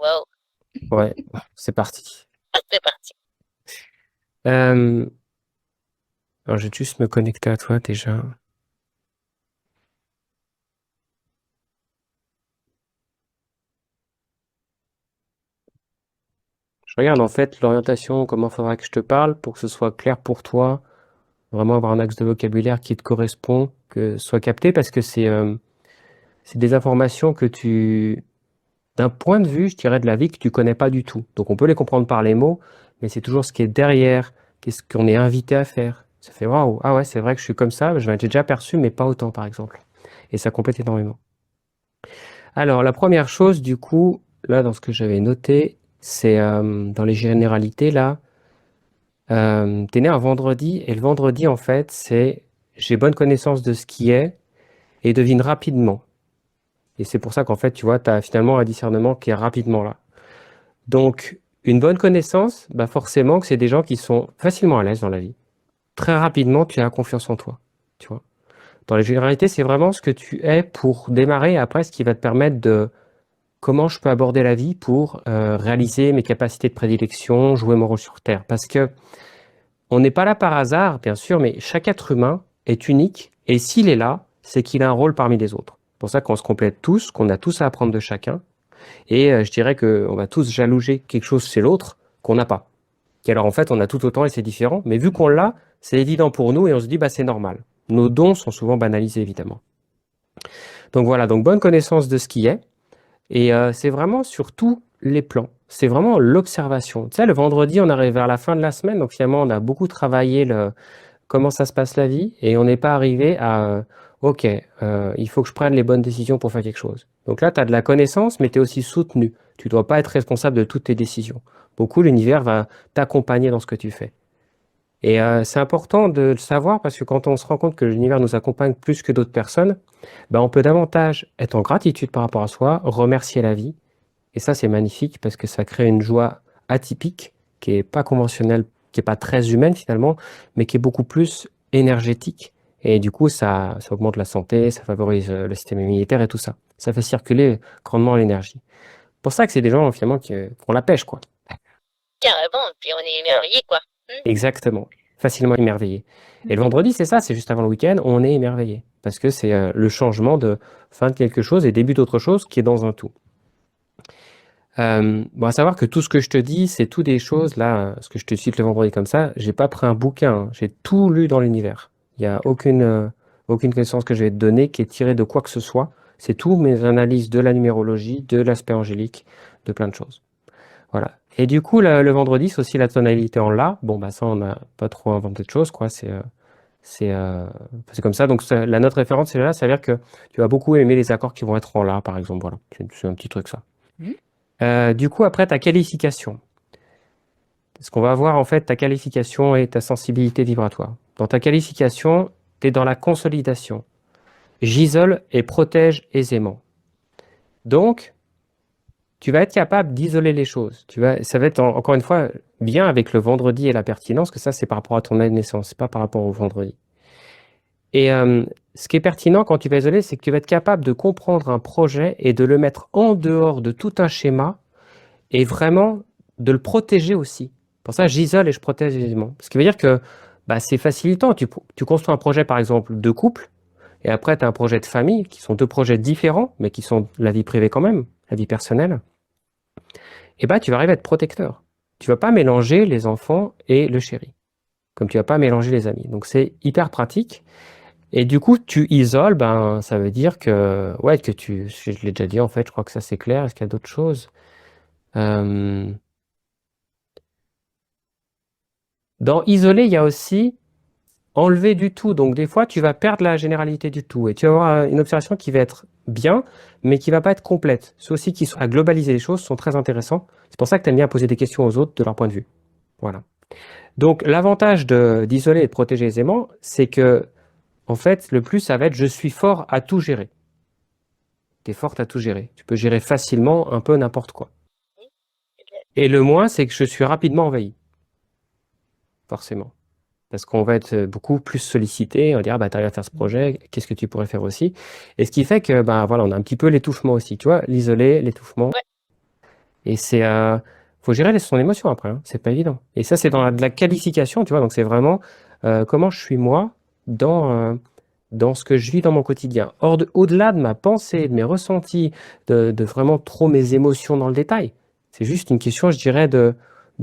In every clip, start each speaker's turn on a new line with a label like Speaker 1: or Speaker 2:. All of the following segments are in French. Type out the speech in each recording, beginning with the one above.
Speaker 1: Wow,
Speaker 2: Ouais, c'est parti.
Speaker 1: c'est parti.
Speaker 2: Euh, alors, je vais juste me connecter à toi déjà. Je regarde en fait l'orientation, comment faudra que je te parle pour que ce soit clair pour toi, vraiment avoir un axe de vocabulaire qui te correspond, que ce soit capté, parce que c'est des informations que d'un point de vue, je dirais, de la vie que tu connais pas du tout. Donc on peut les comprendre par les mots, mais c'est toujours ce qui est derrière, qu'est-ce qu'on est invité à faire. Ça fait waouh, ah ouais, c'est vrai que je suis comme ça, je l'ai déjà perçu, mais pas autant par exemple. Et ça complète énormément. Alors, la première chose, du coup, là, dans ce que j'avais noté, c'est dans les généralités, là, t'es né un vendredi, et le vendredi, en fait, c'est j'ai bonne connaissance de ce qui est et devine rapidement. Et c'est pour ça qu'en fait, tu vois, tu as finalement un discernement qui est rapidement là. Donc, une bonne connaissance, bah forcément que c'est des gens qui sont facilement à l'aise dans la vie. Très rapidement, tu as confiance en toi, tu vois. Dans les généralités, c'est vraiment ce que tu es pour démarrer, et après, ce qui va te permettre de comment je peux aborder la vie pour réaliser mes capacités de prédilection, jouer mon rôle sur Terre. Parce que on n'est pas là par hasard, bien sûr, mais chaque être humain est unique, et s'il est là, c'est qu'il a un rôle parmi les autres. C'est pour ça qu'on se complète tous, qu'on a tous à apprendre de chacun, et je dirais qu'on va tous jalouger quelque chose chez l'autre qu'on n'a pas. Et alors en fait, on a tout autant et c'est différent, mais vu qu'on l'a, c'est évident pour nous et on se dit, bah c'est normal. Nos dons sont souvent banalisés, évidemment. Donc voilà, donc bonne connaissance de ce qui est. Et c'est vraiment sur tous les plans. C'est vraiment l'observation. Tu sais, le vendredi, on arrive vers la fin de la semaine, donc finalement, on a beaucoup travaillé comment ça se passe la vie, et on n'est pas arrivé à, OK, il faut que je prenne les bonnes décisions pour faire quelque chose. Donc là, tu as de la connaissance, mais tu es aussi soutenu. Tu ne dois pas être responsable de toutes tes décisions. Beaucoup, l'univers va t'accompagner dans ce que tu fais. Et c'est important de le savoir parce que quand on se rend compte que l'univers nous accompagne plus que d'autres personnes, ben, on peut davantage être en gratitude par rapport à soi, remercier la vie et ça, c'est magnifique parce que ça crée une joie atypique qui est pas conventionnelle, qui est pas très humaine finalement, mais qui est beaucoup plus énergétique. Et du coup, ça augmente la santé, ça favorise le système immunitaire et tout ça. Ça fait circuler grandement l'énergie. Pour ça que c'est des gens finalement qui ont la pêche, quoi.
Speaker 1: Carrément, puis on est émerveillé, quoi.
Speaker 2: Exactement. Facilement émerveillé. Et le vendredi, c'est ça, c'est juste avant le week-end, on est émerveillé. Parce que c'est le changement de fin de quelque chose et début d'autre chose qui est dans un tout. Bon, à savoir que tout ce que je te dis, c'est tout des choses, là, ce que je te cite le vendredi comme ça, j'ai pas pris un bouquin, hein, j'ai tout lu dans l'univers. Il n'y a aucune connaissance que je vais te donner qui est tirée de quoi que ce soit. C'est tout mes analyses de la numérologie, de l'aspect angélique, de plein de choses. Voilà. Et du coup, le vendredi, c'est aussi la tonalité en La. Bon, bah ça, on n'a pas trop inventé de choses, quoi. C'est euh, c'est comme ça. Donc, la note référence, c'est là, ça veut dire que tu vas beaucoup aimer les accords qui vont être en La, par exemple. Voilà. C'est un petit truc, ça. Du coup, après, ta qualification. Parce qu'on va voir en fait ta qualification et ta sensibilité vibratoire. Dans ta qualification, tu es dans la consolidation. J'isole et protège aisément. Donc, tu vas être capable d'isoler les choses. Ça va être encore une fois bien avec le vendredi et la pertinence, que ça c'est par rapport à ton année de naissance, c'est pas par rapport au vendredi. Et ce qui est pertinent quand tu vas isoler, c'est que tu vas être capable de comprendre un projet et de le mettre en dehors de tout un schéma et vraiment de le protéger aussi. Pour ça, j'isole et je protège aisément. Ce qui veut dire que bah, c'est facilitant. Tu construis un projet, par exemple, de couple, et après, tu as un projet de famille, qui sont deux projets différents, mais qui sont la vie privée quand même, la vie personnelle. Et bah, tu vas arriver à être protecteur. Tu vas pas mélanger les enfants et le chéri, comme tu vas pas mélanger les amis. Donc, c'est hyper pratique. Et du coup, tu isoles, ben, ça veut dire que, ouais, je l'ai déjà dit en fait, je crois que ça c'est clair. Est-ce qu'il y a d'autres choses? Euh, Dans isoler, il y a aussi enlever du tout. Donc des fois, tu vas perdre la généralité du tout et tu vas avoir une observation qui va être bien, mais qui va pas être complète. Ceux aussi qui sont à globaliser les choses sont très intéressants. C'est pour ça que tu aimes bien poser des questions aux autres de leur point de vue. Voilà. Donc l'avantage d'isoler et de protéger aisément, c'est que en fait, le plus, ça va être je suis fort à tout gérer. Tu es forte à tout gérer. Tu peux gérer facilement un peu n'importe quoi. Et le moins, c'est que je suis rapidement envahi, forcément. Parce qu'on va être beaucoup plus sollicité, on va dire, ah bah, tu arrives à faire ce projet, qu'est-ce que tu pourrais faire aussi? Et ce qui fait que, bah, voilà, on a un petit peu l'étouffement aussi, tu vois, l'isolé, l'étouffement.
Speaker 1: Ouais,
Speaker 2: Et faut gérer son émotion après, hein. C'est pas évident. Et ça, c'est dans de la qualification, tu vois. Donc, c'est vraiment comment je suis moi dans ce que je vis dans mon quotidien. Au-delà de ma pensée, de mes ressentis, de vraiment trop mes émotions dans le détail. C'est juste une question, je dirais, de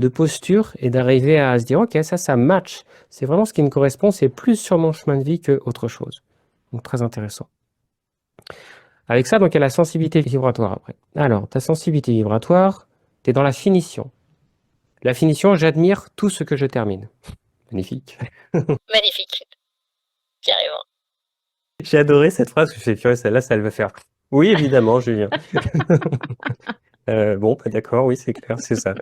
Speaker 2: posture et d'arriver à se dire, OK, ça match. C'est vraiment ce qui me correspond. C'est plus sur mon chemin de vie qu'autre chose. Donc, très intéressant. Avec ça, donc, il y a la sensibilité vibratoire après. Alors, ta sensibilité vibratoire, tu es dans la finition. La finition, j'admire tout ce que je termine. Magnifique.
Speaker 1: Magnifique. Carrément.
Speaker 2: J'ai adoré cette phrase, je fais, purée, celle-là, ça elle va faire. Oui, évidemment, Julien. Bon, bah, d'accord, oui, c'est clair, c'est ça.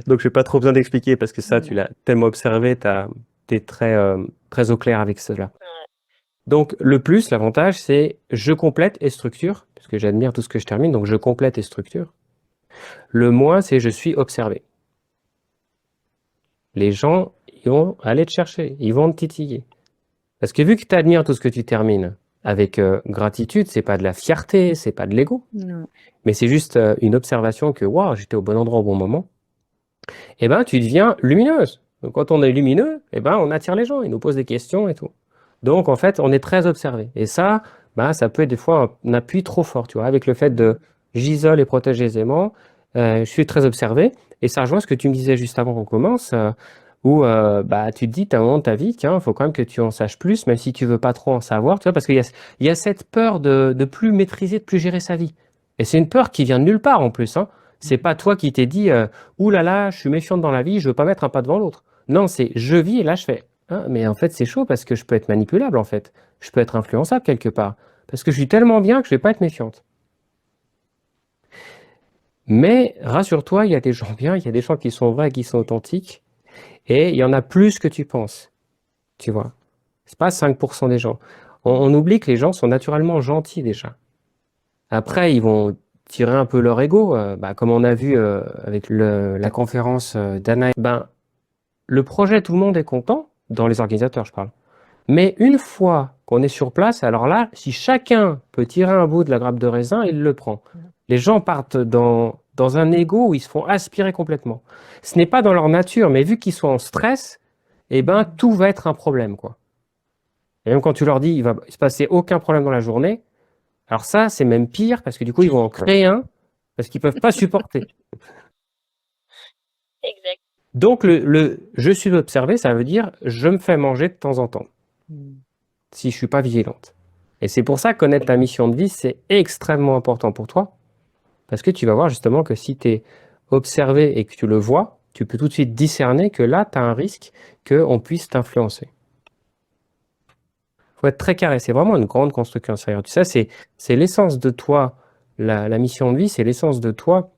Speaker 2: Donc, je n'ai pas trop besoin d'expliquer parce que ça, tu l'as tellement observé, tu es très au clair avec cela.
Speaker 1: Ouais.
Speaker 2: Donc, l'avantage, c'est je complète et structure, parce que j'admire tout ce que je termine, donc je complète et structure. Le moins, c'est je suis observé. Les gens, ils vont aller te chercher, ils vont te titiller. Parce que vu que tu admires tout ce que tu termines avec gratitude, c'est pas de la fierté, c'est pas de l'ego,
Speaker 3: Non.
Speaker 2: mais c'est juste une observation que waouh, j'étais au bon endroit au bon moment. Et ben, tu deviens lumineuse. Donc, quand on est lumineux, et ben, on attire les gens, ils nous posent des questions et tout. Donc, en fait, on est très observé. Et ça, ben, ça peut être des fois un appui trop fort, tu vois, avec le fait de j'isole et protège les aimants, je suis très observé. Et ça rejoint ce que tu me disais juste avant qu'on commence, où bah, tu te dis, à un moment de ta vie, tiens, il faut quand même que tu en saches plus, même si tu veux pas trop en savoir, tu vois, parce qu'il y a cette peur de plus maîtriser, de plus gérer sa vie. Et c'est une peur qui vient de nulle part en plus, hein. C'est pas toi qui t'es dit, ouh là là, je suis méfiante dans la vie, je veux pas mettre un pas devant l'autre. Non, c'est je vis et là je fais. Ah, mais en fait, c'est chaud parce que je peux être manipulable en fait. Je peux être influençable quelque part. Parce que je suis tellement bien que je vais pas être méfiante. Mais rassure-toi, il y a des gens bien, il y a des gens qui sont vrais, qui sont authentiques. Et il y en a plus que tu penses. Tu vois. C'est pas 5% des gens. On oublie que les gens sont naturellement gentils déjà. Après, ils vont tirer un peu leur ego, bah, comme on a vu avec la conférence d'Anna. Ben, le projet, tout le monde est content, dans les organisateurs, je parle. Mais une fois qu'on est sur place, alors là, si chacun peut tirer un bout de la grappe de raisin, il le prend. Les gens partent dans un ego où ils se font aspirer complètement. Ce n'est pas dans leur nature, mais vu qu'ils sont en stress, eh ben, tout va être un problème, quoi. Et même quand tu leur dis, il va se passer aucun problème dans la journée, alors ça, c'est même pire, parce que du coup, ils vont en créer un, parce qu'ils peuvent pas supporter.
Speaker 1: Exact.
Speaker 2: Donc, je suis observé, ça veut dire, je me fais manger de temps en temps, si je suis pas vigilante. Et c'est pour ça que connaître ta mission de vie, c'est extrêmement important pour toi, parce que tu vas voir justement que si tu es observé et que tu le vois, tu peux tout de suite discerner que là, tu as un risque qu'on puisse t'influencer. Il faut être très carré, c'est vraiment une grande construction intérieure. Tu sais, c'est l'essence de toi, la mission de vie, c'est l'essence de toi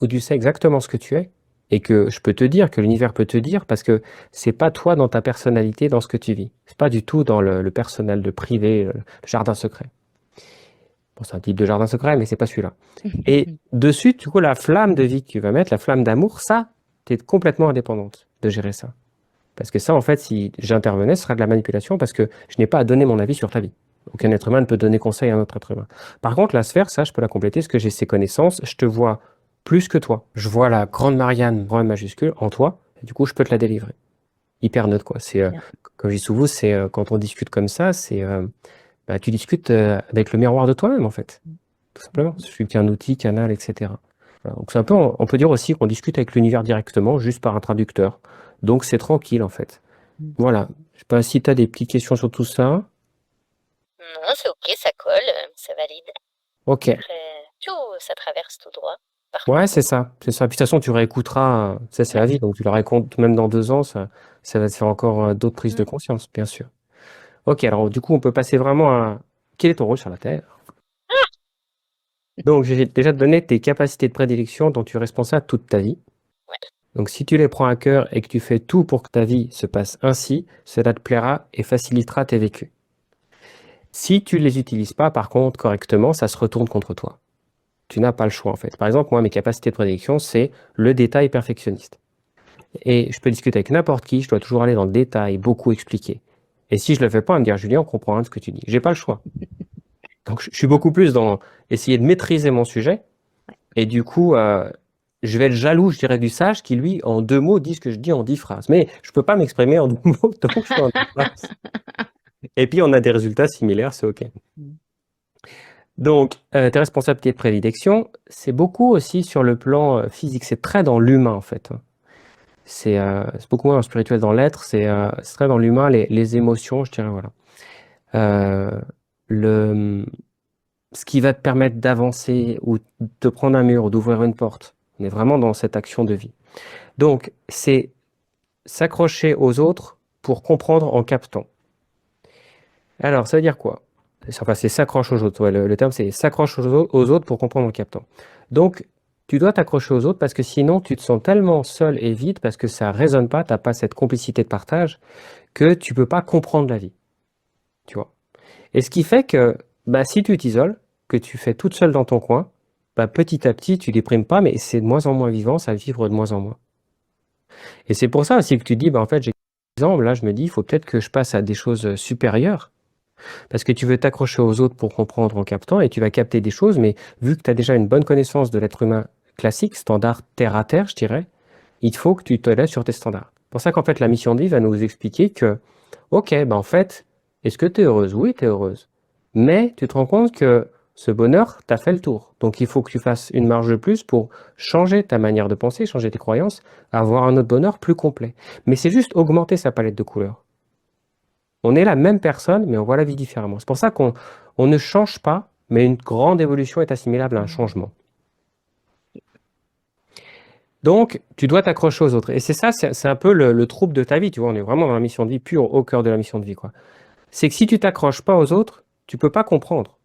Speaker 2: où tu sais exactement ce que tu es et que je peux te dire, que l'univers peut te dire, parce que c'est pas toi dans ta personnalité, dans ce que tu vis. C'est pas du tout dans le personnel, le privé, le jardin secret. Bon, c'est un type de jardin secret, mais c'est pas celui-là. Et dessus, du coup, la flamme de vie que tu vas mettre, la flamme d'amour, ça, tu es complètement indépendante de gérer ça. Parce que ça, en fait, si j'intervenais, ce serait de la manipulation parce que je n'ai pas à donner mon avis sur ta vie. Aucun être humain ne peut donner conseil à un autre être humain. Par contre, la sphère, ça, je peux la compléter parce que j'ai ces connaissances. Je te vois plus que toi. Je vois la grande Marianne, grand M majuscule, en toi. Et du coup, je peux te la délivrer. Hyper neutre, quoi. C'est, comme je dis souvent, c'est quand on discute comme ça, c'est bah, tu discutes avec le miroir de toi-même, en fait. Tout simplement. Je suis qu'un outil, canal, etc. Voilà. Donc, c'est un peu, on peut dire aussi qu'on discute avec l'univers directement, juste par un traducteur. Donc, c'est tranquille, en fait. Voilà. Je sais pas si tu as des petites questions sur tout ça.
Speaker 1: Non, c'est ok, ça colle, ça valide.
Speaker 2: Ok.
Speaker 1: Après, tout, ça traverse tout droit.
Speaker 2: Ouais, c'est ça. C'est ça. Puis de toute façon, tu réécouteras. Ça, c'est la vie. Donc, tu le racontes même dans 2 ans. Ça va te faire encore d'autres prises de conscience, bien sûr. Ok. Alors, du coup, on peut passer vraiment à quel est ton rôle sur la Terre? Donc, j'ai déjà donné tes capacités de prédilection dont tu es responsable toute ta vie.
Speaker 1: Ouais.
Speaker 2: Donc, si tu les prends à cœur et que tu fais tout pour que ta vie se passe ainsi, cela te plaira et facilitera tes vécus. Si tu ne les utilises pas, par contre, correctement, ça se retourne contre toi. Tu n'as pas le choix, en fait. Par exemple, moi, mes capacités de prédiction, c'est le détail perfectionniste. Et je peux discuter avec n'importe qui, je dois toujours aller dans le détail, beaucoup expliquer. Et si je ne le fais pas, on me dire, Julien, on comprend rien de ce que tu dis. J'ai pas le choix. Donc, je suis beaucoup plus dans essayer de maîtriser mon sujet Et du coup, je vais être jaloux, je dirais, du sage qui, lui, en 2 mots, dit ce que je dis en 10 phrases. Mais je peux pas m'exprimer en 2 mots, donc je fais en 10 phrases. Et puis, on a des résultats similaires, c'est OK. Donc, tes responsabilités de prédilection, c'est beaucoup aussi sur le plan physique. C'est très dans l'humain, en fait. C'est beaucoup moins spirituel dans l'être, c'est très dans l'humain, les émotions, je dirais, voilà. Euh, le, Ce qui va te permettre d'avancer ou de prendre un mur ou d'ouvrir une porte. On est vraiment dans cette action de vie. Donc, c'est s'accrocher aux autres pour comprendre en captant. Alors, ça veut dire quoi? Enfin, c'est s'accroche aux autres. Ouais, le terme, c'est s'accroche aux autres pour comprendre en captant. Donc, tu dois t'accrocher aux autres parce que sinon, tu te sens tellement seul et vide parce que ça résonne pas, tu n'as pas cette complicité de partage que tu peux pas comprendre la vie. Tu vois? Et ce qui fait que bah, si tu t'isoles, que tu fais toute seule dans ton coin, bah, petit à petit, tu déprimes pas, mais c'est de moins en moins vivant, ça vibre de moins en moins. Et c'est pour ça aussi que tu dis, bah, en fait, j'ai des exemples, là, je me dis, il faut peut-être que je passe à des choses supérieures, parce que tu veux t'accrocher aux autres pour comprendre en captant, et tu vas capter des choses, mais vu que tu as déjà une bonne connaissance de l'être humain classique, standard terre à terre, je dirais, il faut que tu te laisses sur tes standards. C'est pour ça qu'en fait, la mission de vie va nous expliquer que, ok, ben en fait, est-ce que tu es heureuse? Oui, tu es heureuse. Mais tu te rends compte que ce bonheur, tu as fait le tour. Donc il faut que tu fasses une marge de plus pour changer ta manière de penser, changer tes croyances, avoir un autre bonheur plus complet. Mais c'est juste augmenter sa palette de couleurs. On est la même personne, mais on voit la vie différemment. C'est pour ça qu'on ne change pas, mais une grande évolution est assimilable à un changement. Donc, tu dois t'accrocher aux autres. Et c'est ça, c'est un peu le trouble de ta vie. Tu vois, on est vraiment dans la mission de vie pure, au cœur de la mission de vie, quoi. C'est que si tu t'accroches pas aux autres, tu peux pas comprendre.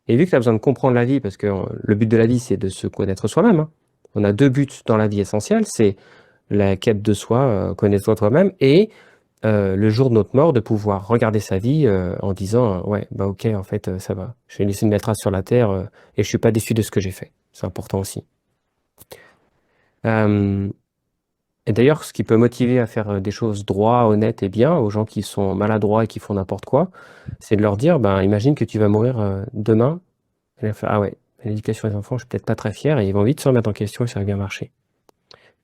Speaker 2: Et vu que tu as besoin de comprendre la vie, parce que le but de la vie, c'est de se connaître soi-même, hein. On a 2 buts dans la vie essentiels, c'est la quête de soi, connais-toi toi-même, et le jour de notre mort, de pouvoir regarder sa vie en disant, ouais, bah ok, en fait, ça va. J'ai laissé une trace sur la terre et je suis pas déçu de ce que j'ai fait. C'est important aussi. Euh, Et d'ailleurs, ce qui peut motiver à faire des choses droits, honnêtes et bien aux gens qui sont maladroits et qui font n'importe quoi, c'est de leur dire, ben, imagine que tu vas mourir demain. Et là, faire, ah ouais, l'éducation des enfants, je suis peut-être pas très fier, et ils vont vite se remettre en question et ça va bien marcher.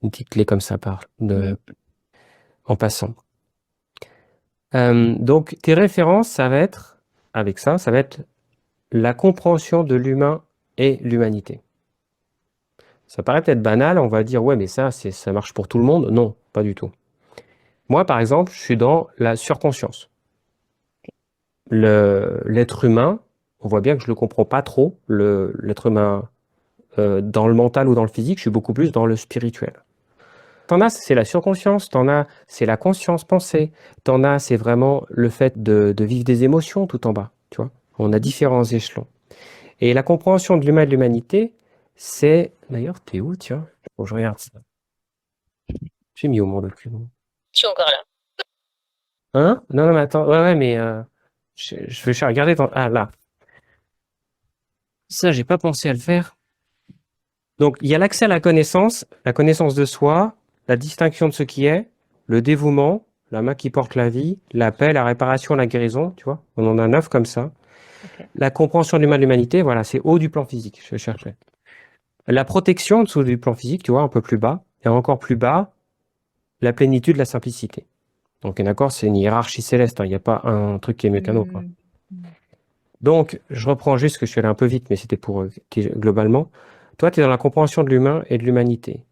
Speaker 2: Une petite clé comme ça en passant. Donc, tes références, ça va être, avec ça va être la compréhension de l'humain et l'humanité. Ça paraît peut-être banal, on va dire, ouais, mais ça marche pour tout le monde. Non, pas du tout. Moi, par exemple, je suis dans la surconscience. L'être humain, on voit bien que je le comprends pas trop, l'être humain dans le mental ou dans le physique, je suis beaucoup plus dans le spirituel. T'en as, c'est la surconscience, t'en as, c'est la conscience pensée, t'en as, c'est vraiment le fait de vivre des émotions tout en bas, tu vois. On a différents échelons. Et la compréhension de l'humain et de l'humanité, c'est... D'ailleurs, t'es où, tiens? Bon, je regarde ça. J'ai mis au mon document.
Speaker 1: Je suis encore là.
Speaker 2: Hein? Non, non, mais attends, ouais, mais je vais regarder dans... Ah, là. Ça, j'ai pas pensé à le faire. Donc, il y a l'accès à la connaissance de soi, la distinction de ce qui est, le dévouement, la main qui porte la vie, la paix, la réparation, la guérison, tu vois. On en a 9 comme ça.
Speaker 3: Ok.
Speaker 2: La compréhension de l'humain de l'humanité, voilà, c'est haut du plan physique, je cherchais. La protection en dessous du plan physique, tu vois, un peu plus bas. Et encore plus bas, la plénitude, la simplicité. Donc, d'accord, c'est une hiérarchie céleste, hein. Il n'y a pas un truc qui est mieux qu'un autre, quoi. Donc, je reprends juste, que je suis allé un peu vite, mais c'était pour globalement. Toi, tu es dans la compréhension de l'humain et de l'humanité.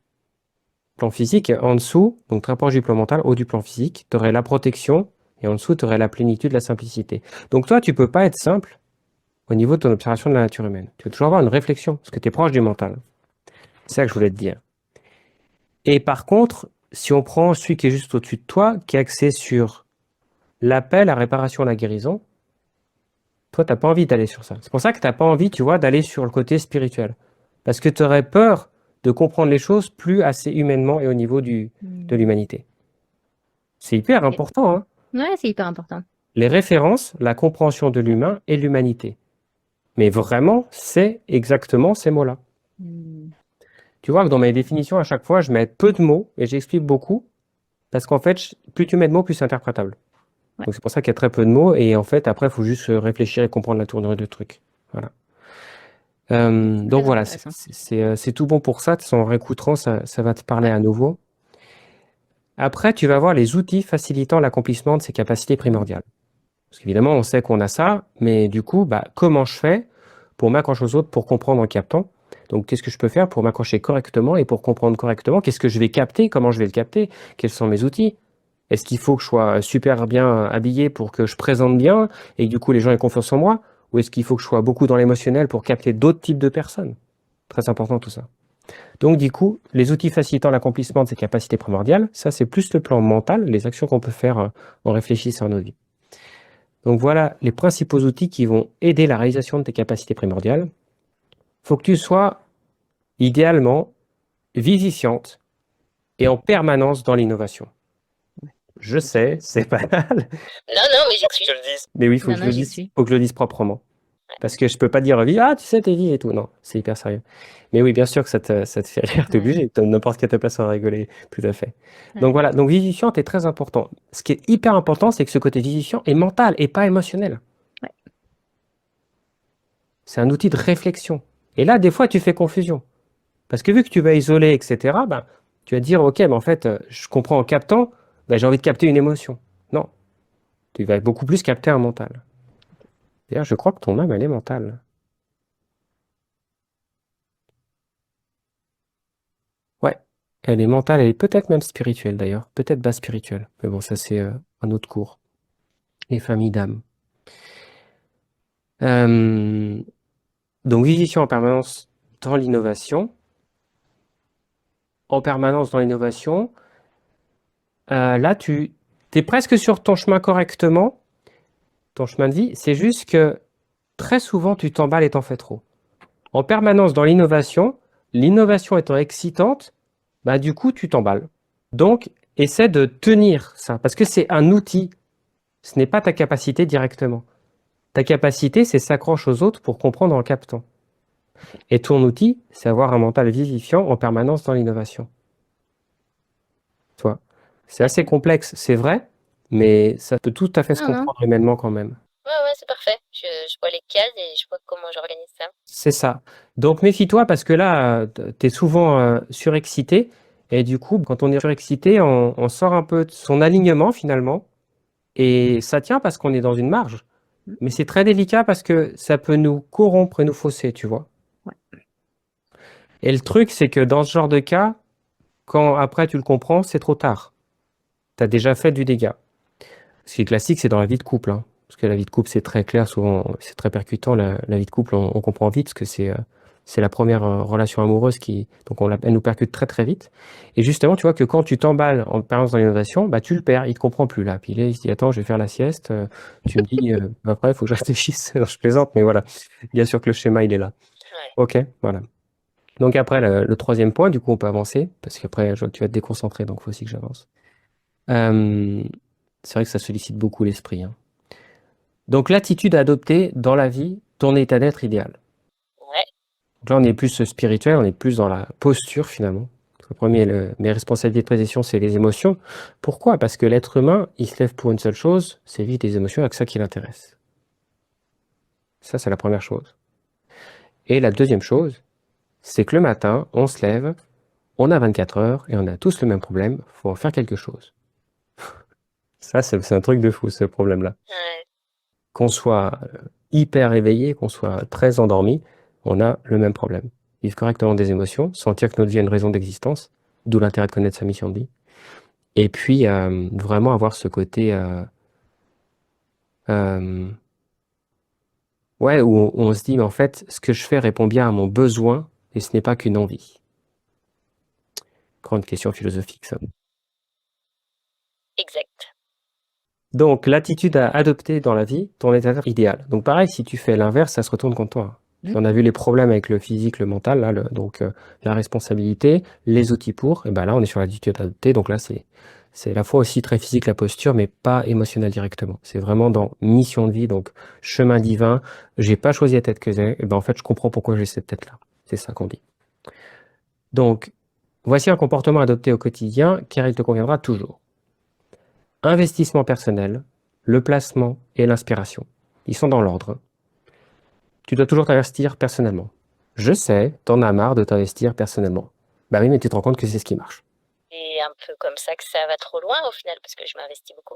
Speaker 2: Plan physique, en dessous, donc très proche du plan mental, haut du plan physique, tu aurais la protection, et en dessous, tu aurais la plénitude, la simplicité. Donc toi, tu peux pas être simple au niveau de ton observation de la nature humaine. Tu vas toujours avoir une réflexion, parce que tu es proche du mental. C'est ça que je voulais te dire. Et par contre, si on prend celui qui est juste au-dessus de toi, qui est axé sur l'appel, la réparation, la guérison, toi, tu n'as pas envie d'aller sur ça. C'est pour ça que tu n'as pas envie, tu vois, d'aller sur le côté spirituel. Parce que tu aurais peur de comprendre les choses plus assez humainement et au niveau de l'humanité. C'est hyper important, hein.
Speaker 3: Ouais, c'est hyper important.
Speaker 2: Les références, la compréhension de l'humain et l'humanité. Mais vraiment, c'est exactement ces mots-là. Tu vois que dans mes définitions, à chaque fois, je mets peu de mots et j'explique beaucoup. Parce qu'en fait, plus tu mets de mots, plus c'est interprétable.
Speaker 3: Ouais.
Speaker 2: Donc c'est pour ça qu'il y a très peu de mots. Et en fait, après, il faut juste réfléchir et comprendre la tournure du truc. Voilà. Donc
Speaker 3: Très
Speaker 2: voilà,
Speaker 3: intéressant.
Speaker 2: c'est tout bon pour ça. De toute façon, en réécoutant, ça va te parler à nouveau. Après, tu vas voir les outils facilitant l'accomplissement de ces capacités primordiales. Parce qu'évidemment, on sait qu'on a ça, mais du coup, bah, comment je fais pour m'accrocher aux autres, pour comprendre en captant? Donc, qu'est-ce que je peux faire pour m'accrocher correctement et pour comprendre correctement? Qu'est-ce que je vais capter? Comment je vais le capter? Quels sont mes outils? Est-ce qu'il faut que je sois super bien habillé pour que je présente bien et que du coup les gens aient confiance en moi? Ou est-ce qu'il faut que je sois beaucoup dans l'émotionnel pour capter d'autres types de personnes? Très important tout ça. Donc du coup, les outils facilitant l'accomplissement de ces capacités primordiales, ça c'est plus le plan mental, les actions qu'on peut faire en réfléchissant à nos vies. Donc voilà les principaux outils qui vont aider la réalisation de tes capacités primordiales. Il faut que tu sois idéalement vivifiante et en permanence dans l'innovation. Je sais, c'est banal,
Speaker 1: Non, mais j'y suis.
Speaker 2: mais oui, il faut
Speaker 3: Non,
Speaker 2: que je
Speaker 3: non,
Speaker 2: le
Speaker 3: j'y
Speaker 2: dise,
Speaker 3: suis.
Speaker 2: faut que je le dise proprement. Parce que je peux pas dire ah, tu sais, t'es vie et tout. Non, c'est hyper sérieux. Mais oui, bien sûr que ça te fait rire, t'es
Speaker 3: Ouais.
Speaker 2: obligé. N'importe qui à ta place va rigoler, tout à fait.
Speaker 3: Ouais.
Speaker 2: Donc voilà, donc vivifiant est très important. Ce qui est hyper important, c'est que ce côté vivifiant est mental et pas émotionnel.
Speaker 3: Ouais.
Speaker 2: C'est un outil de réflexion. Et là, des fois, tu fais confusion. Parce que vu que tu vas isoler, etc., ben, tu vas dire, ok, mais en fait, je comprends en captant, ben, j'ai envie de capter une émotion. Non, tu vas beaucoup plus capter un mental. D'ailleurs, je crois que ton âme, elle est mentale. Ouais, elle est mentale, elle est peut-être même spirituelle d'ailleurs, peut-être bas spirituelle. Mais bon, ça c'est un autre cours. Les familles d'âmes. Euh, donc, vivifiant en permanence dans l'innovation. En permanence dans l'innovation. Là, tu es presque sur ton chemin correctement, ton chemin de vie. C'est juste que très souvent, tu t'emballes et t'en fais trop. En permanence dans l'innovation étant excitante, bah, du coup, tu t'emballes. Donc, essaie de tenir ça, parce que c'est un outil. Ce n'est pas ta capacité directement. Ta capacité, c'est s'accrocher aux autres pour comprendre en captant. Et ton outil, c'est avoir un mental vivifiant en permanence dans l'innovation. Tu vois, c'est assez complexe, c'est vrai, mais ça peut tout à fait se
Speaker 3: Non, non.
Speaker 2: comprendre humainement quand même.
Speaker 1: Ouais, c'est parfait. Je vois les cases et je vois comment j'organise ça.
Speaker 2: C'est ça. Donc méfie-toi parce que là, tu es souvent surexcité. Et du coup, quand on est surexcité, on sort un peu de son alignement finalement. Et ça tient parce qu'on est dans une marge. Mais c'est très délicat parce que ça peut nous corrompre et nous fausser, tu vois.
Speaker 3: Ouais.
Speaker 2: Et le truc, c'est que dans ce genre de cas, quand après tu le comprends, c'est trop tard. Tu as déjà fait du dégât. Ce qui est classique, c'est dans la vie de couple, hein. Parce que la vie de couple, c'est très clair, souvent, c'est très percutant. La vie de couple, on comprend vite, parce que c'est la première relation amoureuse donc elle nous percute très très vite. Et justement, tu vois que quand tu t'emballes en permanence dans l'innovation, bah tu le perds, il te comprend plus là. Puis là, il se dit, attends, je vais faire la sieste. Tu me dis, après, il faut que je réfléchisse. Non, je plaisante, mais voilà. Bien sûr que le schéma, il est là.
Speaker 1: Ouais.
Speaker 2: Ok, voilà. Donc après, le troisième point, du coup, on peut avancer, parce qu'après, je vois que tu vas te déconcentrer, donc il faut aussi que j'avance. Euh, c'est vrai que ça sollicite beaucoup l'esprit, hein. Donc l'attitude à adopter dans la vie, ton état d'être idéal.
Speaker 1: Ouais.
Speaker 2: Donc là, on est plus spirituel, on est plus dans la posture finalement. Le premier, mes responsabilités de précision, c'est les émotions. Pourquoi? Parce que l'être humain, il se lève pour une seule chose, c'est vivre des émotions avec ça qui l'intéresse. Ça, c'est la première chose. Et la deuxième chose, c'est que le matin, on se lève, on a 24 heures et on a tous le même problème, faut en faire quelque chose. Ça, c'est un truc de fou, ce problème-là.
Speaker 1: Ouais.
Speaker 2: Qu'on soit hyper éveillé, qu'on soit très endormi, on a le même problème. Vivre correctement des émotions, sentir que notre vie a une raison d'existence, d'où l'intérêt de connaître sa mission de vie. Et puis, vraiment avoir ce côté euh, ouais, où on se dit, mais en fait, ce que je fais répond bien à mon besoin et ce n'est pas qu'une envie. Grande question philosophique, ça.
Speaker 1: Exact.
Speaker 2: Donc, l'attitude à adopter dans la vie, ton état d'être idéal. Donc, pareil, si tu fais l'inverse, ça se retourne contre toi. Puis on a vu les problèmes avec le physique, le mental, là, donc la responsabilité, les outils pour, et ben là, on est sur l'attitude à adopter. Donc là, c'est la fois aussi très physique la posture, mais pas émotionnel directement. C'est vraiment dans mission de vie, donc chemin divin. J'ai pas choisi la tête que j'ai, et ben en fait, je comprends pourquoi j'ai cette tête-là. C'est ça qu'on dit. Donc, voici un comportement adopté au quotidien, car il te conviendra toujours. Investissement personnel, le placement et l'inspiration. Ils sont dans l'ordre. Tu dois toujours t'investir personnellement. Je sais, t'en as marre de t'investir personnellement. Bah oui, mais tu te rends compte que c'est ce qui marche.
Speaker 1: Et un peu comme ça que ça va trop loin au final, parce que je m'investis beaucoup.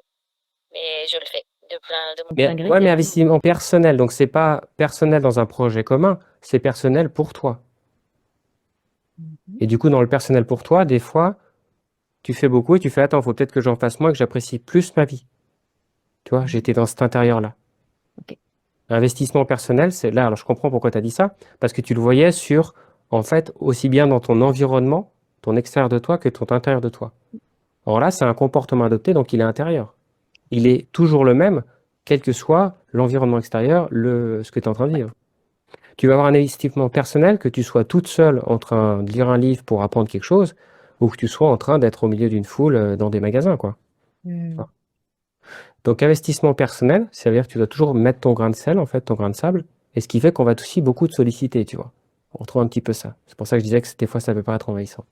Speaker 1: Mais je le fais de mon plein gré.
Speaker 2: Ouais, mais investissement personnel, donc c'est pas personnel dans un projet commun, c'est personnel pour toi. Et du coup, dans le personnel pour toi, des fois, tu fais beaucoup et tu fais, attends, faut peut-être que j'en fasse moins, que j'apprécie plus ma vie. Tu vois, j'étais dans cet intérieur-là.
Speaker 3: Ok.
Speaker 2: Investissement personnel, c'est là, alors je comprends pourquoi tu as dit ça, parce que tu le voyais sur, en fait, aussi bien dans ton environnement, ton extérieur de toi, que ton intérieur de toi. Alors là, c'est un comportement adopté, donc il est intérieur. Il est toujours le même, quel que soit l'environnement extérieur, ce que tu es en train de vivre. Tu vas avoir un investissement personnel, que tu sois toute seule en train de lire un livre pour apprendre quelque chose, ou que tu sois en train d'être au milieu d'une foule dans des magasins, quoi. Donc, investissement personnel, ça veut dire que tu dois toujours mettre ton grain de sel, en fait, ton grain de sable, et ce qui fait qu'on va aussi beaucoup te solliciter, tu vois. On retrouve un petit peu ça. C'est pour ça que je disais que des fois, ça peut paraître envahissant.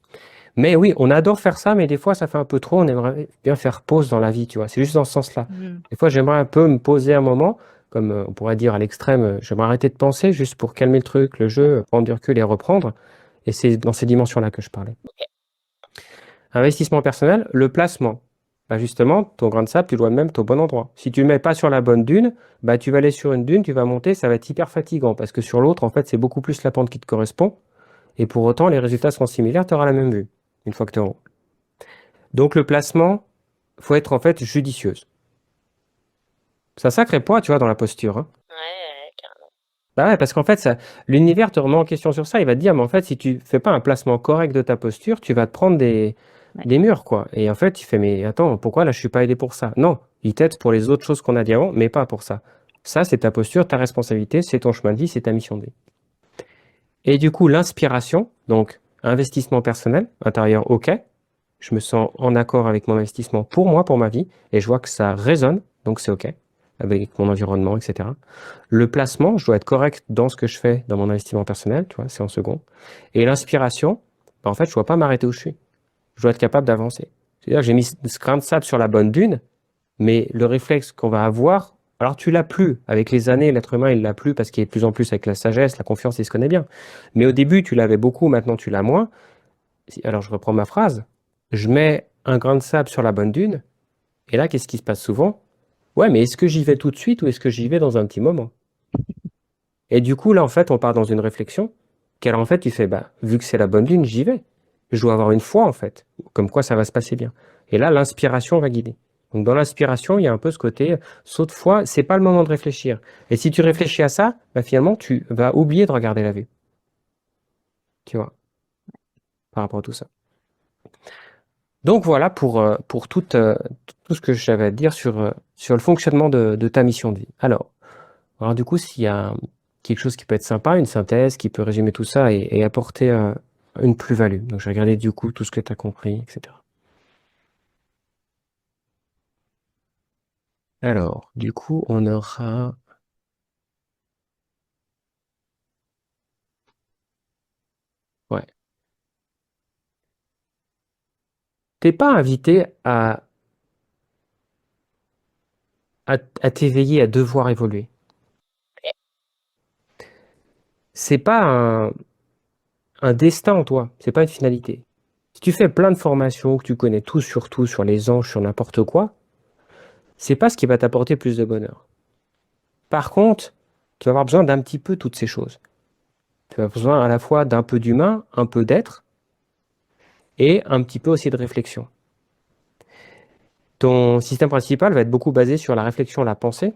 Speaker 2: Mais oui, on adore faire ça, mais des fois, ça fait un peu trop. On aimerait bien faire pause dans la vie, tu vois. C'est juste dans ce sens-là. Des fois, j'aimerais un peu me poser un moment, comme on pourrait dire à l'extrême, j'aimerais arrêter de penser juste pour calmer le truc, le jeu, prendre du recul et reprendre. Et c'est dans ces dimensions-là que je parlais. Investissement personnel, le placement. Bah justement, ton grain de sable, tu dois le mettre au bon endroit. Si tu ne le mets pas sur la bonne dune, bah tu vas aller sur une dune, tu vas monter, ça va être hyper fatigant parce que sur l'autre, en fait, c'est beaucoup plus la pente qui te correspond. Et pour autant, les résultats seront similaires, tu auras la même vue une fois que tu es en haut. Donc le placement, faut être en fait judicieuse. C'est un sacré poids, tu vois, dans la posture. Hein.
Speaker 1: Ouais, carrément.
Speaker 2: Bah ouais, parce qu'en fait, l'univers te remet en question sur ça. Il va te dire, mais en fait, si tu fais pas un placement correct de ta posture, tu vas te prendre des murs, quoi. Et en fait, tu fais, mais attends, pourquoi là, je suis pas aidé pour ça? Non, il t'aide pour les autres choses qu'on a dit avant, mais pas pour ça. Ça, c'est ta posture, ta responsabilité, c'est ton chemin de vie, c'est ta mission de vie. Et du coup, l'inspiration, donc investissement personnel, intérieur, ok. Je me sens en accord avec mon investissement pour moi, pour ma vie, et je vois que ça résonne, donc c'est ok, avec mon environnement, etc. Le placement, je dois être correct dans ce que je fais dans mon investissement personnel, tu vois, c'est en second. Et l'inspiration, bah, en fait, je ne dois pas m'arrêter où je suis. Je dois être capable d'avancer. C'est-à-dire que j'ai mis ce grain de sable sur la bonne dune, mais le réflexe qu'on va avoir, alors tu l'as plus. Avec les années, l'être humain, il l'a plus parce qu'il est de plus en plus avec la sagesse, la confiance, il se connaît bien. Mais au début, tu l'avais beaucoup, maintenant tu l'as moins. Alors je reprends ma phrase. Je mets un grain de sable sur la bonne dune, et là, qu'est-ce qui se passe souvent? Ouais, mais est-ce que j'y vais tout de suite ou est-ce que j'y vais dans un petit moment? Et du coup, là, en fait, on part dans une réflexion, qu'elle, en fait, tu fais, bah, vu que c'est la bonne dune, j'y vais. Je dois avoir une foi, en fait, comme quoi ça va se passer bien. Et là, l'inspiration va guider. Donc, dans l'inspiration, il y a un peu ce côté saut de foi, c'est pas le moment de réfléchir. Et si tu réfléchis à ça, bah, finalement, tu vas oublier de regarder la vue. Tu vois, par rapport à tout ça. Donc, voilà pour tout ce que j'avais à dire sur le fonctionnement de ta mission de vie. Alors du coup, s'il y a quelque chose qui peut être sympa, une synthèse qui peut résumer tout ça et apporter une plus-value. Donc, je vais regarder du coup tout ce que tu as compris, etc. Alors, du coup, on aura... Ouais. T'es pas invité à t'éveiller, à devoir évoluer.
Speaker 1: Ok.
Speaker 2: C'est pas un destin en toi, c'est pas une finalité. Si tu fais plein de formations, que tu connais tout sur tout, sur les anges, sur n'importe quoi, c'est pas ce qui va t'apporter plus de bonheur. Par contre, tu vas avoir besoin d'un petit peu toutes ces choses. Tu as besoin à la fois d'un peu d'humain, un peu d'être, et un petit peu aussi de réflexion. Ton système principal va être beaucoup basé sur la réflexion, la pensée,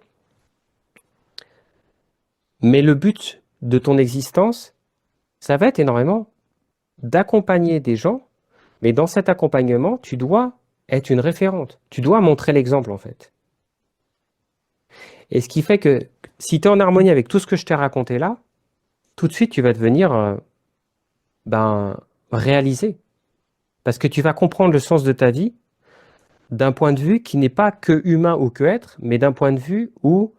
Speaker 2: mais le but de ton existence, ça va être énormément d'accompagner des gens, mais dans cet accompagnement, tu dois être une référente. Tu dois montrer l'exemple, en fait. Et ce qui fait que si tu es en harmonie avec tout ce que je t'ai raconté là, tout de suite, tu vas devenir réalisé. Parce que tu vas comprendre le sens de ta vie d'un point de vue qui n'est pas que humain ou que être, mais d'un point de vue où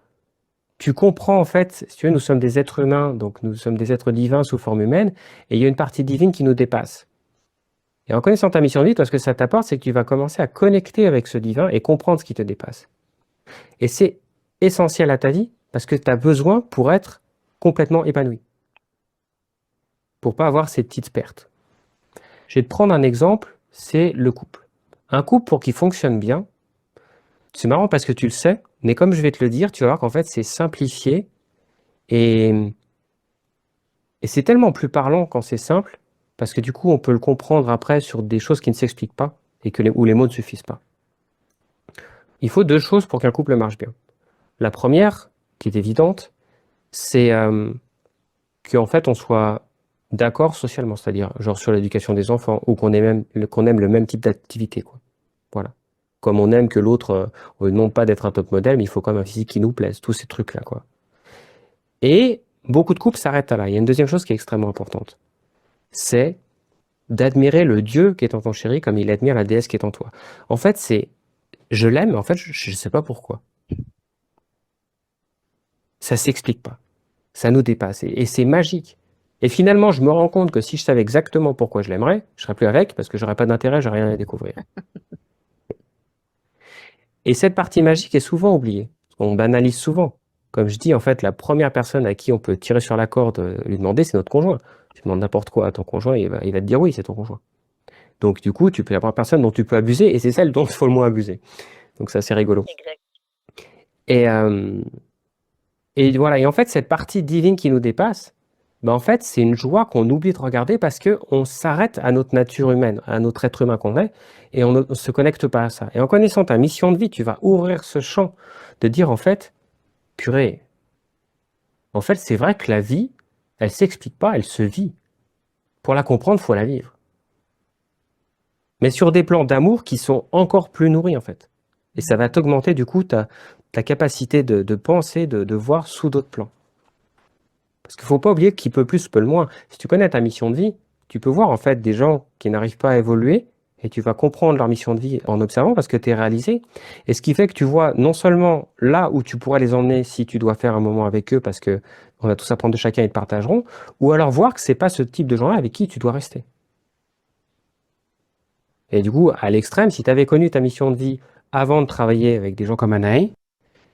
Speaker 2: tu comprends en fait, si tu veux, nous sommes des êtres humains, donc nous sommes des êtres divins sous forme humaine, et il y a une partie divine qui nous dépasse. Et en connaissant ta mission de vie, toi, ce que ça t'apporte, c'est que tu vas commencer à connecter avec ce divin et comprendre ce qui te dépasse. Et c'est essentiel à ta vie, parce que tu as besoin pour être complètement épanoui. pour pas avoir ces petites pertes. Je vais te prendre un exemple, c'est le couple. Un couple, pour qu'il fonctionne bien, c'est marrant parce que tu le sais, mais comme je vais te le dire, tu vas voir qu'en fait, c'est simplifié et, et c'est tellement plus parlant quand c'est simple, parce que du coup, on peut le comprendre après sur des choses qui ne s'expliquent pas et où les mots ne suffisent pas. Il faut 2 choses pour qu'un couple marche bien. La première, qui est évidente, c'est qu'en fait, on soit d'accord socialement, c'est-à-dire genre sur l'éducation des enfants ou qu'on aime le même type d'activité, quoi. Voilà. Comme on aime que l'autre, on ne demande pas d'être un top modèle, mais il faut quand même un physique qui nous plaise, tous ces trucs-là, quoi. Et beaucoup de couples s'arrêtent là. Il y a une deuxième chose qui est extrêmement importante, c'est d'admirer le Dieu qui est en ton chéri comme il admire la déesse qui est en toi. En fait, c'est je l'aime, mais en fait, je ne sais pas pourquoi. Ça s'explique pas. Ça nous dépasse et c'est magique. Et finalement, je me rends compte que si je savais exactement pourquoi je l'aimerais, je serais plus avec parce que j'aurais pas d'intérêt, j'aurais rien à découvrir. Et cette partie magique est souvent oubliée. On banalise souvent. Comme je dis, en fait, la première personne à qui on peut tirer sur la corde, lui demander, c'est notre conjoint. Tu demandes n'importe quoi à ton conjoint, il va te dire oui, c'est ton conjoint. Donc, du coup, tu peux la première personne dont tu peux abuser et c'est celle dont il faut le moins abuser. Donc, ça, c'est rigolo.
Speaker 1: Exact.
Speaker 2: Et, euh, et voilà. Et en fait, cette partie divine qui nous dépasse, ben en fait, c'est une joie qu'on oublie de regarder parce que on s'arrête à notre nature humaine, à notre être humain qu'on est, et on ne se connecte pas à ça. Et en connaissant ta mission de vie, tu vas ouvrir ce champ de dire en fait, purée, en fait, c'est vrai que la vie, elle s'explique pas, elle se vit. Pour la comprendre, faut la vivre. Mais sur des plans d'amour qui sont encore plus nourris en fait. Et ça va t'augmenter du coup ta capacité de penser, de voir sous d'autres plans. Parce qu'il ne faut pas oublier que qui peut plus peut le moins. Si tu connais ta mission de vie, tu peux voir en fait des gens qui n'arrivent pas à évoluer et tu vas comprendre leur mission de vie en observant parce que tu es réalisé. Et ce qui fait que tu vois non seulement là où tu pourrais les emmener si tu dois faire un moment avec eux parce que on a tous à prendre de chacun et ils te partageront, ou alors voir que c'est pas ce type de gens-là avec qui tu dois rester. Et du coup, à l'extrême, si tu avais connu ta mission de vie avant de travailler avec des gens comme Anaï,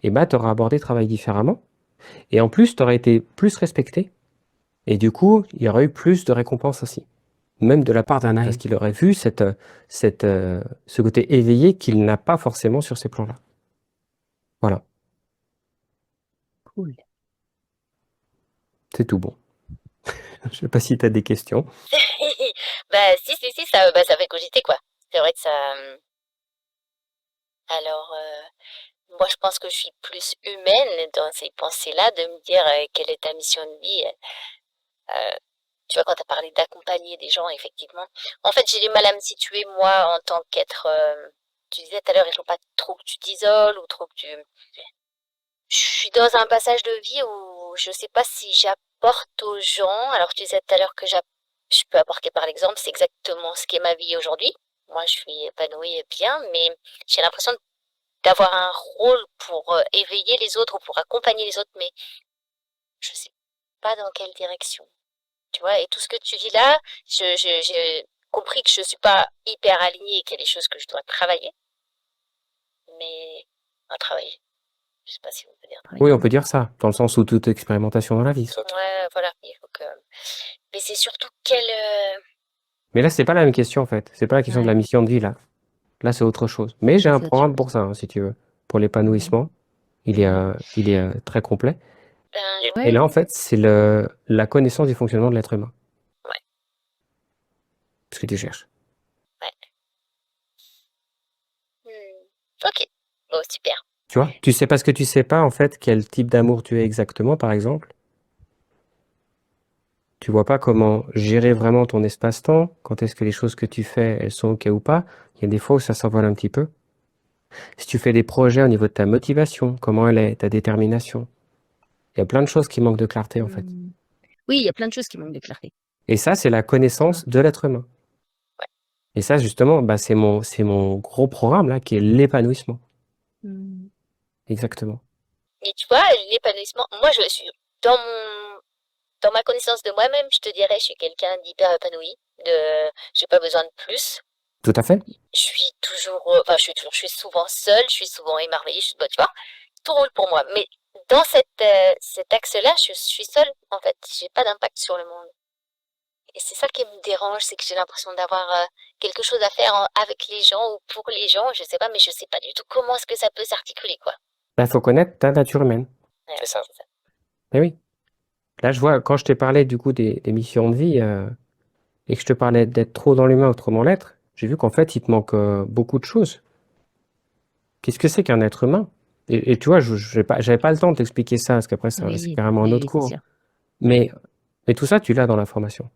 Speaker 2: eh ben, tu aurais abordé le travail différemment. Et en plus, tu aurais été plus respecté. Et du coup, il y aurait eu plus de récompenses aussi. Même de la part d'Anaï. Parce qu'il aurait vu ce côté éveillé qu'il n'a pas forcément sur ces plans-là. Voilà.
Speaker 3: Cool.
Speaker 2: C'est tout bon. Je sais pas si tu as des questions.
Speaker 1: Bah, si, ça fait cogiter, quoi. C'est vrai que ça. Alors, moi, je pense que je suis plus humaine dans ces pensées-là, de me dire quelle est ta mission de vie. Euh, Tu vois, quand tu as parlé d'accompagner des gens, effectivement. En fait, j'ai du mal à me situer, moi, en tant qu'être. Tu disais tout à l'heure, il faut pas trop que tu t'isoles ou trop que tu. Je suis dans un passage de vie où je sais pas si j'apporte aux gens. Alors, tu disais tout à l'heure que je peux apporter par l'exemple, c'est exactement ce qui est ma vie aujourd'hui. Moi, je suis épanouie bien, mais j'ai l'impression d'avoir un rôle pour éveiller les autres ou pour accompagner les autres, mais je sais pas dans quelle direction. Tu vois, et tout ce que tu dis là, j'ai compris que je suis pas hyper alignée et qu'il y a des choses que je dois travailler, mais travailler. Je sais pas si on peut dire travailler.
Speaker 2: Oui, on peut dire ça, dans le sens où toute expérimentation dans la vie.
Speaker 1: Ouais, voilà. Il faut que. Mais c'est surtout quelle.
Speaker 2: Mais là, c'est pas la même question en fait. C'est pas la question de la mission de vie là. Là, c'est autre chose. Mais j'ai un programme pour ça, hein, si tu veux. Pour l'épanouissement. Il est très complet.
Speaker 1: Ben,
Speaker 2: Et là, en fait, c'est la connaissance du fonctionnement de l'être humain.
Speaker 1: Ouais.
Speaker 2: Ce que tu cherches.
Speaker 1: Ouais. Ok. Bon, super.
Speaker 2: Tu vois? Tu sais parce que tu sais pas, en fait, quel type d'amour tu es exactement, par exemple. Tu vois pas comment gérer vraiment ton espace-temps. Quand est-ce que les choses que tu fais, elles sont OK ou pas. Il y a des fois où ça s'envole un petit peu. Si tu fais des projets au niveau de ta motivation, comment elle est, ta détermination. Il y a plein de choses qui manquent de clarté, en fait.
Speaker 3: Oui, il y a plein de choses qui manquent de clarté.
Speaker 2: Et ça, c'est la connaissance de l'être humain.
Speaker 1: Ouais.
Speaker 2: Et ça, justement, bah, c'est mon gros programme, là, qui est l'épanouissement. Exactement.
Speaker 1: Et tu vois, l'épanouissement, moi, je suis dans ma connaissance de moi-même, je te dirais, je suis quelqu'un d'hyper épanoui. J'ai pas besoin de plus.
Speaker 2: Tout à fait.
Speaker 1: Je suis je suis souvent seule, je suis souvent émerveillée, bah, tu vois, tout roule pour moi. Mais dans cet axe-là, je suis seule, en fait. J'ai pas d'impact sur le monde. Et c'est ça qui me dérange, c'est que j'ai l'impression d'avoir quelque chose à faire avec les gens ou pour les gens, je sais pas, mais je sais pas du tout comment est-ce que ça peut s'articuler, quoi.
Speaker 2: Bah, faut connaître ta nature humaine.
Speaker 1: Ouais,
Speaker 4: C'est ça.
Speaker 1: c'est ça.
Speaker 2: Eh oui. Là, je vois, quand je t'ai parlé du coup des missions de vie et que je te parlais d'être trop dans l'humain ou trop dans l'être, j'ai vu qu'en fait, il te manque beaucoup de choses. Qu'est-ce que c'est qu'un être humain? Et tu vois, j'avais pas le temps de t'expliquer ça, parce qu'après, c'est
Speaker 3: Oui,
Speaker 2: carrément un
Speaker 3: oui,
Speaker 2: autre
Speaker 3: c'est
Speaker 2: cours.
Speaker 3: sûr.
Speaker 2: Mais tout ça, tu l'as dans la formation.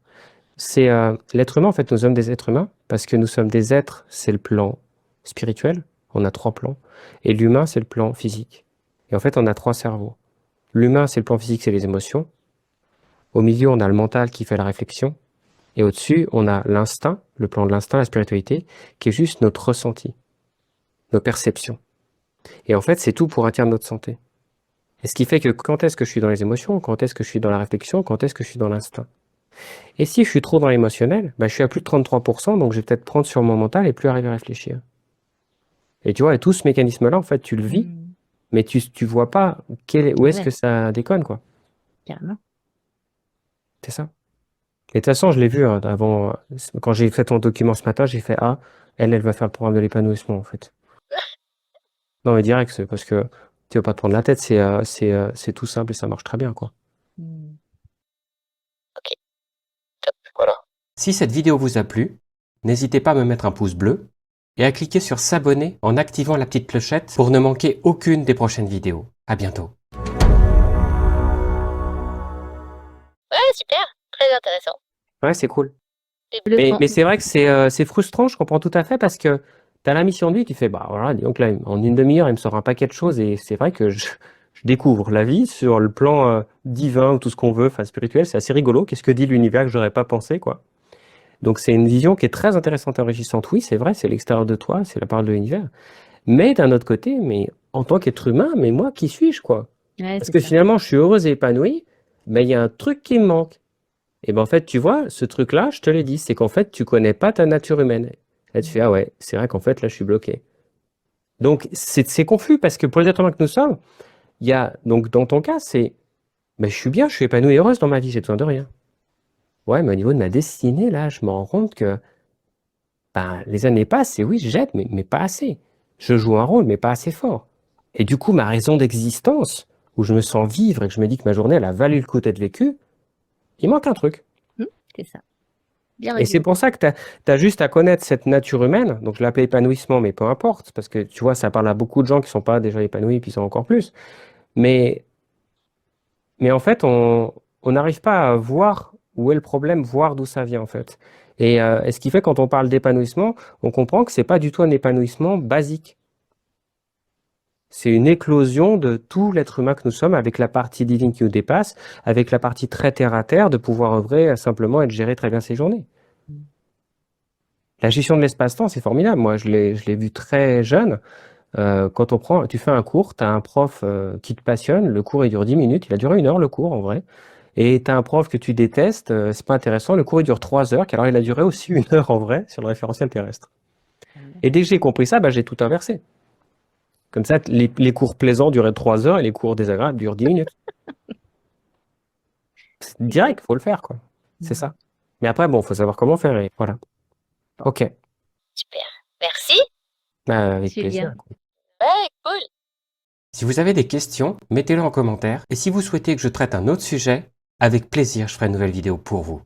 Speaker 2: C'est l'être humain, en fait, nous sommes des êtres humains, parce que nous sommes des êtres, c'est le plan spirituel, on a 3 plans, et l'humain, c'est le plan physique. Et en fait, on a 3 cerveaux. L'humain, c'est le plan physique, c'est les émotions. Au milieu, on a le mental qui fait la réflexion. Et au-dessus, on a l'instinct, le plan de l'instinct, la spiritualité, qui est juste notre ressenti, nos perceptions. Et en fait, c'est tout pour atteindre notre santé. Et ce qui fait que quand est-ce que je suis dans les émotions, quand est-ce que je suis dans la réflexion, quand est-ce que je suis dans l'instinct. Et si je suis trop dans l'émotionnel, bah, je suis à plus de 33%, donc je vais peut-être prendre sur mon mental et plus arriver à réfléchir. Et tu vois, et tout ce mécanisme-là, en fait, tu le vis,
Speaker 3: Mm.
Speaker 2: mais tu vois pas où est-ce
Speaker 3: Ouais.
Speaker 2: que ça déconne, quoi.
Speaker 3: Carrément.
Speaker 2: C'est ça. Et de toute façon, je l'ai vu avant, quand j'ai fait ton document ce matin, j'ai fait ah, elle va faire le programme de l'épanouissement, en fait. Non, mais direct, c'est parce que tu vas pas te prendre la tête, c'est tout simple et ça marche très bien, quoi.
Speaker 3: Mm.
Speaker 4: Voilà.
Speaker 2: Si cette vidéo vous a plu, n'hésitez pas à me mettre un pouce bleu et à cliquer sur s'abonner en activant la petite clochette pour ne manquer aucune des prochaines vidéos. À bientôt.
Speaker 1: Ouais, super, très intéressant.
Speaker 2: Ouais, c'est cool.
Speaker 3: Le
Speaker 2: Mais,
Speaker 3: fond.
Speaker 2: mais c'est vrai que c'est frustrant, je comprends tout à fait, parce que tu as la mission de vie, tu fais, bah voilà, donc là, en une demi-heure, il me sort un paquet de choses, et c'est vrai que je découvre la vie sur le plan divin, ou tout ce qu'on veut, enfin spirituel, c'est assez rigolo. Qu'est-ce que dit l'univers que j'aurais pas pensé, quoi. Donc c'est une vision qui est très intéressante et enrichissante. Oui, c'est vrai, c'est l'extérieur de toi, c'est la parole de l'univers. Mais d'un autre côté, mais en tant qu'être humain, mais moi, qui suis-je, quoi?
Speaker 3: Ouais,
Speaker 2: Parce
Speaker 3: c'est
Speaker 2: que
Speaker 3: ça.
Speaker 2: finalement, je suis heureuse et épanouie, mais il y a un truc qui me manque. Et ben en fait, tu vois, ce truc-là, je te l'ai dit, c'est qu'en fait, tu connais pas ta nature humaine. Là, tu fais, ah ouais, c'est vrai qu'en fait, là, je suis bloqué. Donc, c'est confus parce que pour les êtres humains que nous sommes, il y a, donc, dans ton cas, c'est, mais je suis bien, je suis épanouie et heureuse dans ma vie, j'ai besoin de rien. Ouais, mais au niveau de ma destinée, là, je me rends compte que, ben, les années passent et oui, j'aide, mais pas assez. Je joue un rôle, mais pas assez fort. Et du coup, ma raison d'existence, où je me sens vivre et que je me dis que ma journée, elle a valu le coup d'être vécue, il manque un truc.
Speaker 3: C'est ça. Bien
Speaker 2: Et c'est
Speaker 3: résumé.
Speaker 2: pour ça que tu as juste à connaître cette nature humaine. Donc je l'appelle épanouissement, mais peu importe, parce que tu vois, ça parle à beaucoup de gens qui sont pas déjà épanouis, puis ils sont encore plus. Mais, mais en fait, on n'arrive pas à voir où est le problème, voir d'où ça vient en fait. Et ce qui fait, quand on parle d'épanouissement, on comprend que c'est pas du tout un épanouissement basique. C'est une éclosion de tout l'être humain que nous sommes, avec la partie divine qui nous dépasse, avec la partie très terre à terre, de pouvoir œuvrer simplement et de gérer très bien ses journées. La gestion de l'espace-temps, c'est formidable. Moi, je l'ai vu très jeune. Quand tu fais un cours, tu as un prof qui te passionne, le cours il dure 10 minutes, il a duré 1 heure le cours en vrai. Et tu as un prof que tu détestes, c'est pas intéressant, le cours il dure 3 heures, alors il a duré aussi 1 heure en vrai sur le référentiel terrestre. Et dès que j'ai compris ça, bah, j'ai tout inversé. Comme ça, les cours plaisants duraient 3 heures et les cours désagréables durent 10 minutes. C'est direct, faut le faire, quoi. C'est ça. Mais après, bon, faut savoir comment faire et voilà. Ok.
Speaker 1: Super. Merci.
Speaker 2: Bah, avec
Speaker 3: C'est
Speaker 2: plaisir.
Speaker 3: bien.
Speaker 1: Ouais, cool.
Speaker 2: Si vous avez des questions, mettez-les en commentaire. Et si vous souhaitez que je traite un autre sujet, avec plaisir, je ferai une nouvelle vidéo pour vous.